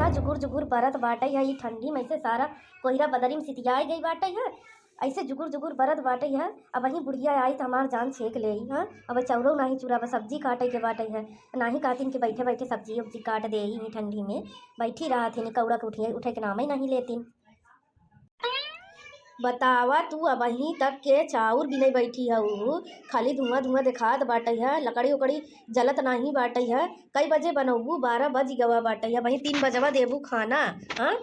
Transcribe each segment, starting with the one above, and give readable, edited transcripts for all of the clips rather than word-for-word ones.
इतना जुगुर जुगुर बरत बाटे है ई ठंडी में से सारा कोहरा बदरी में सितियाई गई बाटे है। ऐसे जुगुर जुगुर बरत बाटे है। अब वही बुढ़िया आई तो हमार जान छेक ले है। अब चौरो नाही चूरा बस सब्जी काटे के बाटे है। नाही कहतीन कि बैठे बैठे सब्जी उब्जी काट दे ही ठंडी में बैठी रहा थी कौड़ा के उठिए उठे के नाम ही नहीं लेतीन। बतावा तू अब वहीं तक के चाउर भी नहीं बैठी है ऊ खाली धुआं धुआं दिखात बाटे है। लकड़ी उकड़ी जलत नहीं बाटे है। कई बजे बनौबू 12 बज गवा बाटे है। वहीं 3 बजवा देबू खाना। हाँ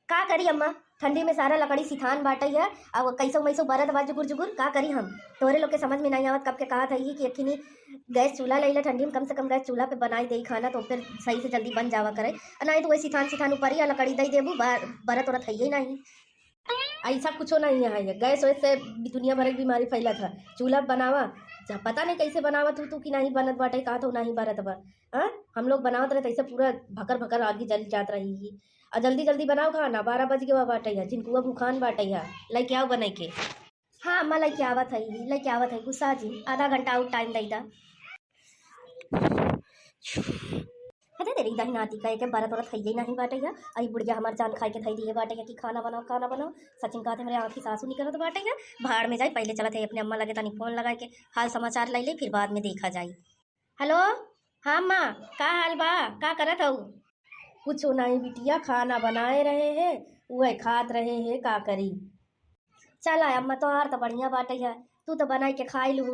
का करी अम्मा ठंडी में सारा लकड़ी सिथान बाटे है। अब कैसो मैसो बरत बा जुगुर जुगुर का करी हम तोरे लोग के समझ में नहीं आवत। कब के कहा था कि अखनी गैस चूल्हा ले ठंडी में कम से कम गैस चूल्हा पे बनाई दे खाना तो फिर सही से जल्दी बन जावा करे। नहीं तो वही सिथान सिथान ऊपर ही लकड़ी दे देबू बरत उरत है ही नहीं। ऐसा कुछ नहीं है। गैस वैस से दुनिया भर की बीमारी फैला था। चूल्हा बनावा पता नहीं कैसे बनावा तू कि नहीं बनत बाटे कहा तो नहीं बरत बा। हाँ हम लोग बनावत रहे ऐसे पूरा भकर भकर आगे जल जात रही ही। और जल्दी जल्दी बनाओ खाना 12 बज के बाटे है। जिनको भूखान बाटे है लेके आओ बना के। हाँ अम्मा लेके आवत है गुस्सा जी आधा घंटा आउट टाइम दई दा। अरे तेरी दही नाती का एक बरत औरत है नहीं बाटे है। आई बुढ़िया हमार जान खाए के थई दिए बाटे है कि खाना बनाओ। सचिन कहते मेरे आँखी सासू नहीं करत बाटे है। भाड़ में जाए पहले चलत है अपने अम्मा लगे तनी फोन लगा के हाल समाचार ले फिर बाद में देखा जाए। हेलो हाँ अम्मा का हाल बा का करत हूँ। कुछ नहीं बिटिया खाना बनाए रहे हैं वह खात रहे हैं का करी। चल अम्मा तोहार तो बढ़िया बाटे है तू तो बनाई के खाई लू।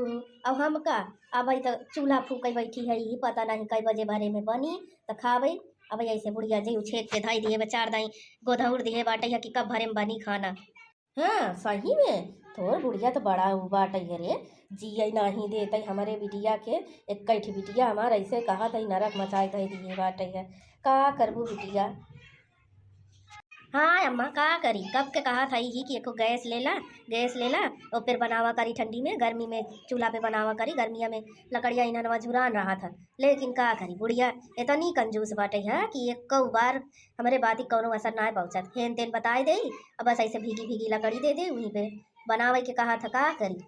अब हम का अब तो चूल्हा फूक बैठी है ही पता नहीं कई बजे भरे में बनी तो खावे। अब ऐसे बुढ़िया जी छेद के धाई दिए बेचार दाई गोधौड़ दिए बाटे है कि कब भरे में बनी खाना। हाँ सही में थोर बुढ़िया तो बड़ा बाटे है रे जिये नहीं देते हमारे बिटिया के। एक कैठी बिटिया हमारा ऐसे कहा था नरक मचाए दे दिए बाटे है का करबू बिटिया। हाँ अम्मा का करी कब के कहा था ही कि एको गैस ले ला और फिर बनावा करी ठंडी में गर्मी में चूल्हा पे बनावा करी गर्मिया में लकड़िया इन्हनवा झुरान रहा था। लेकिन का करी बुढ़िया इतनी कंजूस बाटे है कि एक बार हमारे बात ही कौनो असर ना पहुँचत हेन तेन बताए दे। अब बस ऐसे भीगी भीगी लकड़ी दे दे वहीं पे बनावे के कहा था का करी।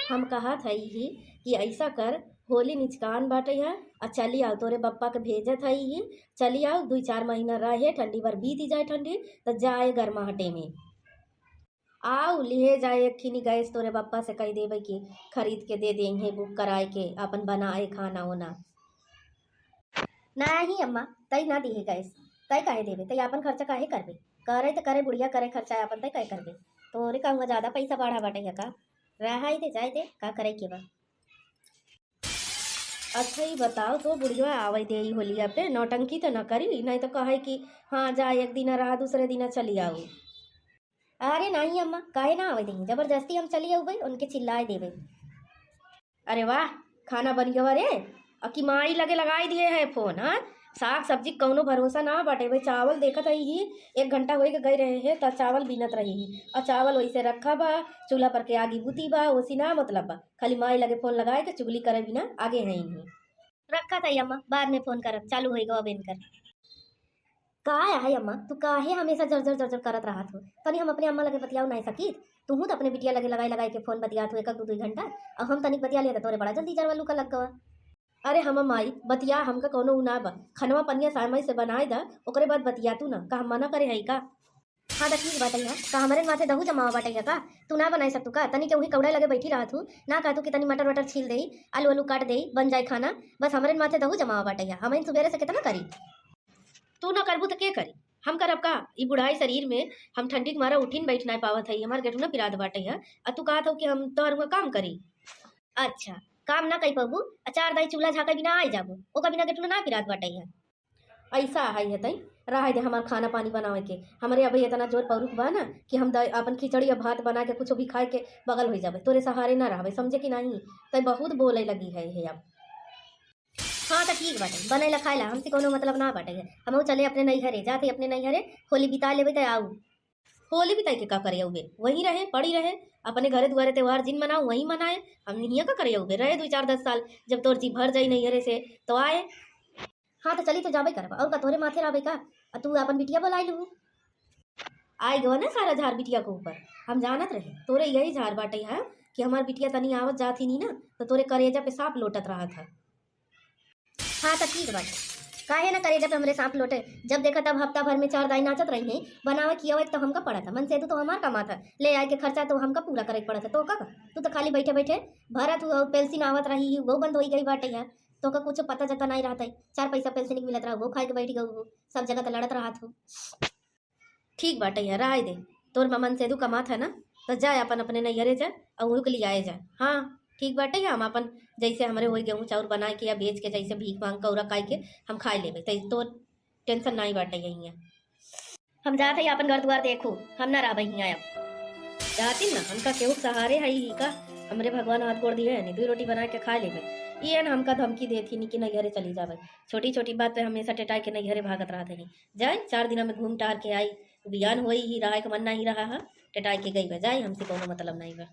हम कहा था ही कि ऐसा कर होली निचकान बाटे है और चली आओ तोरे बप्पा के भेजत है ही चली आओ 2-4 महीना रहे ठंडी भर बीत जाए ठंडी तो जाए गर्माहटे में आओ लिए जाए एक खिनी गैस तोरे बप्पा से कह देवे कि खरीद के दे देंगे बुक कराए के अपन बनाए खाना होना। नहीं अम्मा तई ना दिए गैस तय काहे देवे तई अपन खर्चा काहे करबे करे तो करे बुढ़िया करे खर्चा अपन तय काहे करबे तोरे कहूँगा ज़्यादा पैसा बढ़ा बाटे है का रहा दे जाए दे का करे के बा। अच्छा ही बताओ तो बुढ़िया आवे दे होलिया पे नौटंकी तो न करी नहीं तो कहे कि हाँ जा एक दिन रहा दूसरे दिन चली आओ। अरे नहीं अम्मा काहे ना आवे देंगे जबरदस्ती हम चली आओ भाई उनके चिल्लाए देवे। अरे वाह खाना बन गया रे अकी माई लगे लगाई दिए है फोन। हाँ साग सब्जी कौनो भरोसा ना बाटे भाई चावल देखत ही 1 घंटा हो गए रहे हैं तो चावल बीनत रही और चावल वैसे रखा बा चूल्हा पर के आगे बुती बा वैसी ना मतलब बा खाली माई लगे फोन लगाए के चुगली करे बिना आगे है ही रखा था अम्मा बाद में फोन करब चालू होएगा अब इनकर का है अम्मा तू काहे हमेशा जर जर करत रहा हो तनी हम अपने अम्मा लगे बतियाओ नहीं सकी तू तो अपने बिटिया लगे लगाई के फोन बतियात हो 1-2 घंटा और हम तनिक बतिया ले तोरे बड़ा जल्दी जरवालू का लग गवा। अरे हम माई बतिया हमका कोनो उना बा खनवा पनिया सामय से बनाए दा ओकरे बाद बतिया तू ना का हम मना करे है का। हाँ ठीक बाटे है का हमारे माथे दहू जमावा बाटे है का तू ना बनाई सकतू का तनी के वही कौड़ा लगे बैठी रहा तू ना कहतू कि तनी मटर वटर छील दे आलू आलू काट दे बन जाए खाना बस हमारे माथे दहू जमावा बाटे है हम सुबेरे से कितना करी तू ना करबू तो के करी हम करब का ई बुढ़ाई शरीर में हम ठंडी के मारा उठीन बैठ नहीं पावत है हमारे गेटू ना पिराद बाटे है और तू कहा था कि हम तोहर काम करी। अच्छा काम ना कही पाबू अचार दाई चूल्हा झाका बिना आई जाबू ओका बिना गेटू ना पिरात बाटे है ऐसा है तई रहा दे हमार खाना पानी बनावे के हमारे अभी इतना जोर पौरुख बा ना कि हम अपन खिचड़ी या भात बना के कुछ भी खाए के बगल हो जावे तोरे सहारे ना रहे समझे कि नहीं तई बहुत बोले लगी है अब। हाँ तो ठीक बाटे बनैला खाएला हमसे कोनो मतलब ना बाटे है हम चले अपने नैहरे जाते अपने नैहरे होली बिता लेवे तो आऊ होली बिताई के का करे उबे वहीं रहे पड़ी रहे अपने घरे दुआरे त्योहार जिन मनाओ वहीं मनाए हम यहाँ का करे उबे रहे 2-4-10 साल जब तोर जी भर जाई नैहरे से तो आए। हाँ तो चली तो जाबे करबा और का तोरे माथे रहे का तू अपन बिटिया बोलाई लू आई गवा ना सारा झार बिटिया के ऊपर हम जानत रहे तोरे यही झार बाटे है कि हमार बिटिया तनी आवत जाती नहीं ना तो तोरे करेजा पे सांप लोटत रहा था। हाँ तो ठीक बाटे काहे ना करे जब हमरे सांप लोटे। जब देखा तब हफ्ता भर में 4 दाई नाचत रही हैं, बनावे खियावे तो हमका पड़ा था। मन से तो हमार कमा था, ले आए के खर्चा तो हमका पूरा करे पड़ा था। तो का तू तो खाली बैठे बैठे भरत हुआ पेंशन आवत रही वो बंद हो गई बाटे यार। तो का कुछ पता जता नहीं रहता है। 4 पैसा पेंशन मिलत रहा वो खाए के बैठ गऊ, सब जगह तो लड़त रहा था। ठीक बाटे यार, आए दे। तोर मन से तू कमा था ना, तो जाए अपन अपने नैहरे जा और उनके लिए आए जा। हाँ ठीक बाटे, हम अपन जैसे हमारे हो गेहूँ चाउर बनाए के या बेच के जैसे भीख मांग कौरा खाए के हम खाए लेबे, तो टेंशन नहीं बाटे यहीं। हम जाते अपन घर द्वार देखो, हम ना रहा यहाँ अब जाती ना। हमका केहू सहारे है ही का, हमरे भगवान हाथ गोड़ दिए नहीं, 2 रोटी बना के खा लेबे। ये ना हमका धमकी देती नहीं कि नैहरे चली जावे। छोटी छोटी बात पे हमेशा टेटाई के नैहरे भागत रहा नहीं। जाए 4 दिन में घूम टार के आई, बियान हो ही रहा है, मन नहीं रहा है, टेटाई के गई बे। जाए हमसे कोनो मतलब नहीं बा।